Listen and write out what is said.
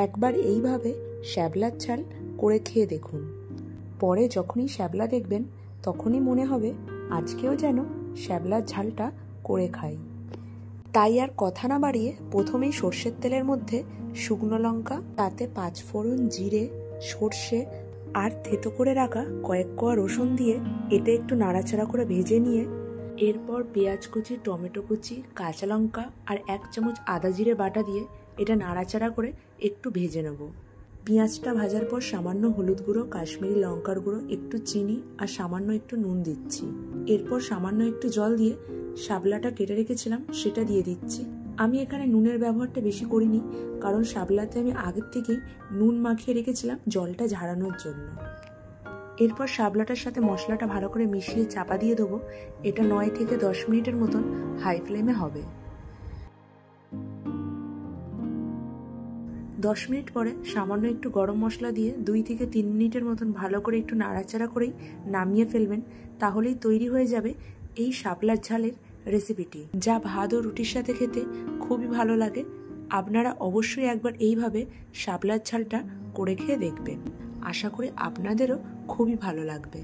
একবার এইভাবে শ্যাবলার ঝাল করে খেয়ে দেখুন। পরে যখনই শ্যাবলা দেখবেন তখনই মনে হবে আজকেও যেন শ্যাবলার ঝালটা করে খাই। তাই আর কথা না বাড়িয়ে প্রথমেই সর্ষের তেলের মধ্যে শুকনো লঙ্কা, তাতে 5 ফোড়ন, জিরে, সর্ষে আর থেতো করে রাখা কয়েক কোয়া রসুন দিয়ে এটা একটু নাড়াচাড়া করে ভেজে নিয়ে এরপর পেঁয়াজ কুচি, টমেটো কুচি, কাঁচা লঙ্কা আর 1 চামচ আদা জিরে বাটা দিয়ে এটা নাড়াচাড়া করে একটু ভেজে নেব। পেঁয়াজটা ভাজার পর সামান্য হলুদ গুঁড়ো, কাশ্মীরি লঙ্কার গুঁড়ো, একটু চিনি আর সামান্য একটু নুন দিচ্ছি। এরপর সামান্য একটু জল দিয়ে শাপলাটা কেটে রেখেছিলাম সেটা দিয়ে দিচ্ছি। আমি এখানে নুনের ব্যবহারটা বেশি করিনি, কারণ শাপলাতে আমি আগের থেকেই নুন মাখিয়ে রেখেছিলাম জলটা ঝাড়ানোর জন্য। এরপর শাপলাটার সাথে মশলাটা ভালো করে মিশিয়ে চাপা দিয়ে দেবো। এটা 9 থেকে 10 মিনিটের মতন হাই ফ্লেমে হবে। 10 মিনিট পরে সামান্য একটু গরম মশলা দিয়ে 2 থেকে 3 মিনিটের মতন ভালো করে একটু নাড়াচাড়া করেই নামিয়ে ফেলবেন। তাহলেই তৈরি হয়ে যাবে এই শাপলার ঝালের রেসিপিটি, যা ভাত ও রুটির সাথে খেতে খুবই ভালো লাগে। আপনারা অবশ্যই একবার এইভাবে শাপলার ঝালটা করে খেয়ে দেখবেন। আশা করি আপনাদেরও খুবই ভালো লাগবে।